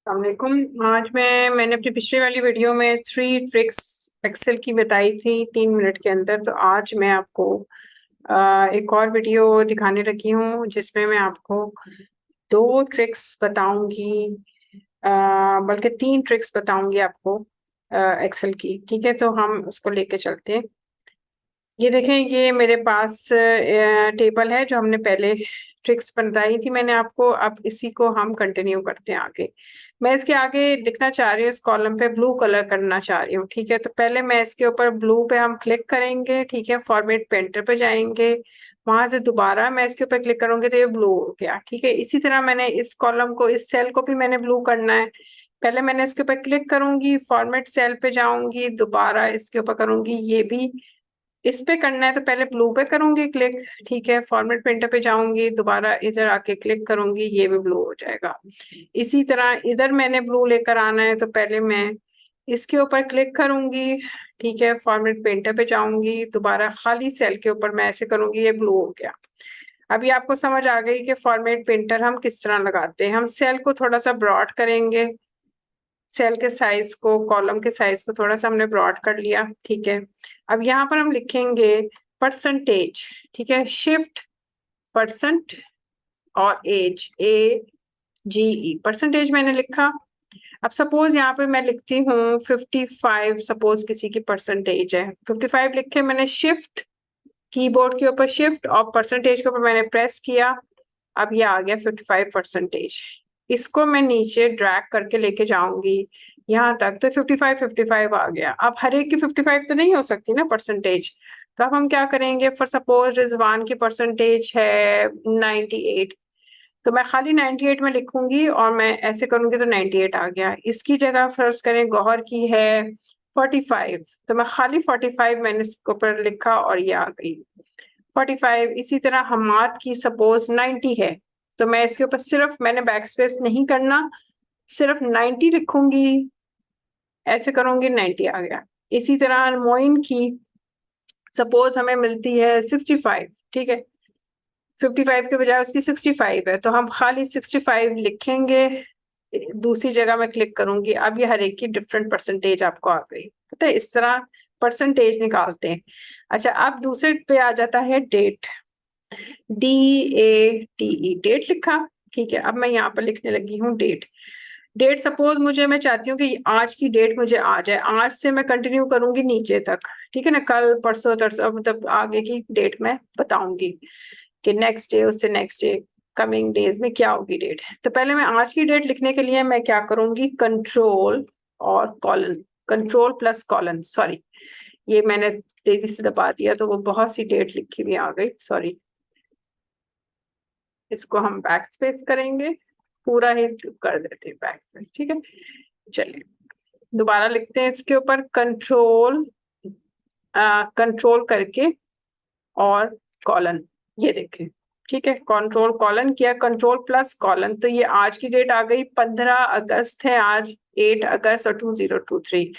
अस्सलामुअलैकुम। आज मैंने अपनी पिछली वाली वीडियो में 3 ट्रिक्स एक्सेल की बताई थी 3 मिनट के अंदर। तो आज मैं आपको एक और वीडियो दिखाने लगी हूँ जिसमें मैं आपको 2 ट्रिक्स बताऊंगी, बल्कि 3 ट्रिक्स बताऊंगी आपको एक्सेल की। ठीक है, तो हम उसको लेके चलते हैं। ये देखें, ये मेरे पास टेबल है जो हमने पहले ट्रिक्स बताई थी मैंने आपको। अब इसी को हम कंटिन्यू करते हैं आगे। मैं इसके आगे लिखना चाह रही हूँ, इस कॉलम पे ब्लू कलर करना चाह रही हूँ। ठीक है, तो पहले मैं इसके ऊपर ब्लू पे हम क्लिक करेंगे। ठीक है, फॉर्मेट पेंटर पे जाएंगे, वहां से दोबारा मैं इसके ऊपर क्लिक करूंगी तो ये ब्लू हो गया। ठीक है, इसी तरह मैंने इस कॉलम को, इस सेल को भी मैंने ब्लू करना है। पहले मैंने इसके ऊपर क्लिक करूंगी, फॉर्मेट सेल पे जाऊंगी, दोबारा इसके ऊपर करूंगी, ये भी इस पे करना है तो पहले ब्लू पे करूंगी क्लिक। ठीक है, फॉर्मेट पेंटर पे जाऊंगी, दोबारा इधर आके क्लिक करूंगी, ये भी ब्लू हो जाएगा। इसी तरह इधर मैंने ब्लू लेकर आना है तो पहले मैं इसके ऊपर क्लिक करूंगी। ठीक है, फॉर्मेट पेंटर पे जाऊंगी, दोबारा खाली सेल के ऊपर मैं ऐसे करूंगी, ये ब्लू हो गया। अभी आपको समझ आ गई कि फॉर्मेट पेंटर हम किस तरह लगाते हैं। हम सेल को थोड़ा सा ब्रॉड करेंगे, सेल के साइज को, कॉलम के साइज को थोड़ा सा हमने ब्रॉड कर लिया। ठीक है, अब यहाँ पर हम लिखेंगे परसेंटेज। ठीक है, शिफ्ट परसेंट और एज, AGE, परसेंटेज मैंने लिखा। अब सपोज यहाँ पे मैं लिखती हूँ 55, सपोज किसी की परसेंटेज है 55 लिखे मैंने, शिफ्ट कीबोर्ड के ऊपर शिफ्ट और परसेंटेज के ऊपर मैंने प्रेस किया। अब ये आ गया 55%। इसको मैं नीचे ड्रैग करके लेके जाऊंगी यहाँ तक, तो 55 आ गया। अब हर एक की 55 तो नहीं हो सकती ना परसेंटेज। तो अब हम क्या करेंगे, फॉर सपोज रिजवान की परसेंटेज है 98, तो मैं खाली 98 में लिखूंगी और मैं ऐसे करूंगी तो 98 आ गया। इसकी जगह फर्ज करें गौहर की है 45, तो मैं खाली 45 मैंने इसके ऊपर लिखा और ये आ गई 45। इसी तरह हमाद की सपोज 90 है, तो मैं इसके ऊपर सिर्फ, मैंने बैक स्पेस नहीं करना, सिर्फ 90 लिखूंगी, ऐसे करूंगी 90 आ गया। इसी तरह मोइन की सपोज हमें मिलती है 65। ठीक है, 55 के बजाय उसकी 65 है, तो हम खाली 65 लिखेंगे, दूसरी जगह में क्लिक करूंगी। अब ये हर एक की डिफरेंट परसेंटेज आपको आ गई। पता है, इस तरह परसेंटेज निकालते हैं। अच्छा, अब दूसरे पे आ जाता है डेट, DATE, डेट लिखा। ठीक है, अब मैं यहाँ पर लिखने लगी हूँ डेट। डेट सपोज मुझे, मैं चाहती हूँ कि आज की डेट मुझे आ जाए, आज से मैं कंटिन्यू करूंगी नीचे तक। ठीक है ना, कल परसों तरसों मतलब आगे की डेट मैं बताऊंगी कि नेक्स्ट डे, उससे नेक्स्ट डे, कमिंग डेज में क्या होगी डेट। तो पहले मैं आज की डेट लिखने के लिए मैं क्या करूंगी, कंट्रोल और colon, control plus colon, sorry ये मैंने तेजी से दबा दिया तो वो बहुत सी डेट लिखी हुई आ गई, सॉरी। इसको हम बैक स्पेस करेंगे, पूरा ही कर देते हैं बैक स्पेस। ठीक है, चलिए दोबारा लिखते हैं इसके ऊपर कंट्रोल, कंट्रोल करके और कॉलन, ये देखें। ठीक है, कंट्रोल कॉलन किया, कंट्रोल प्लस कॉलन, तो ये आज की डेट आ गई 15 अगस्त है आज, 8 अगस्त और 2023।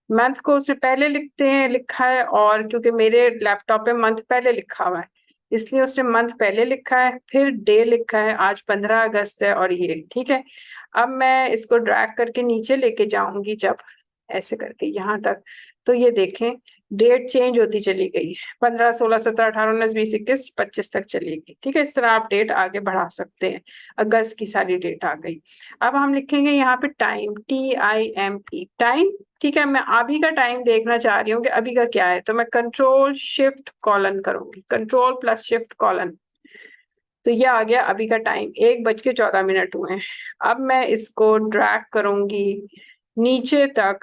मंथ को उससे पहले लिखते हैं, लिखा है, और क्योंकि मेरे लैपटॉप पे मंथ पहले लिखा हुआ है इसलिए उसने मंथ पहले लिखा है, फिर डे लिखा है, आज 15 अगस्त है और ये। ठीक है, अब मैं इसको ड्रैग करके नीचे लेके जाऊंगी, जब ऐसे करके यहाँ तक, तो ये देखें डेट चेंज होती चली गई, 15, 16, 17, 18, 19, 20, 21, 25 तक चली गई। ठीक है, इस तरह आप डेट आगे बढ़ा सकते हैं। अगस्त की सारी डेट आ गई। अब हम लिखेंगे यहाँ पे टाइम, TIME, टाइम। ठीक है, मैं अभी का टाइम देखना चाह रही हूँ कि अभी का क्या है, तो मैं कंट्रोल शिफ्ट कॉलन करूंगी, कंट्रोल प्लस शिफ्ट कॉलन, तो ये आ गया अभी का टाइम, 1:14 हुए हैं। अब मैं इसको ड्रैग करूंगी नीचे तक,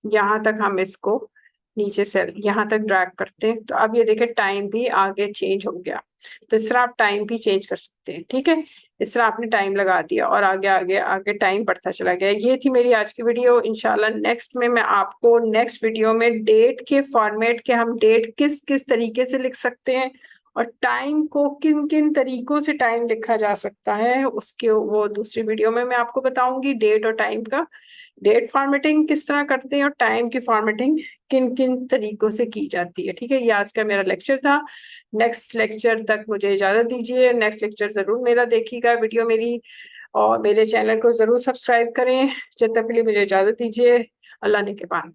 यहाँ तक हम इसको नीचे से यहाँ तक ड्रैग करते हैं, तो अब ये देखिए टाइम भी आगे चेंज हो गया। तो इस तरह आप टाइम भी चेंज कर सकते हैं। ठीक है, इस तरह आपने टाइम लगा दिया और आगे आगे आगे टाइम बढ़ता चला गया। ये थी मेरी आज की वीडियो। इंशाल्लाह नेक्स्ट में मैं आपको, नेक्स्ट वीडियो में डेट के फॉर्मेट के, हम डेट किस किस तरीके से लिख सकते हैं और टाइम को किन किन तरीकों से टाइम लिखा जा सकता है, उसके वो दूसरी वीडियो में मैं आपको बताऊंगी। डेट और टाइम का, डेट फॉर्मेटिंग किस तरह करते हैं और टाइम की फॉर्मेटिंग किन किन तरीकों से की जाती है। ठीक है, ये आज का मेरा लेक्चर था। नेक्स्ट लेक्चर तक मुझे इजाजत दीजिए, नेक्स्ट लेक्चर जरूर मेरा देखिएगा, वीडियो मेरी। और मेरे चैनल को ज़रूर सब्सक्राइब करें। जब तक के लिए मुझे इजाज़त दीजिए। अल्लाह ने के पान।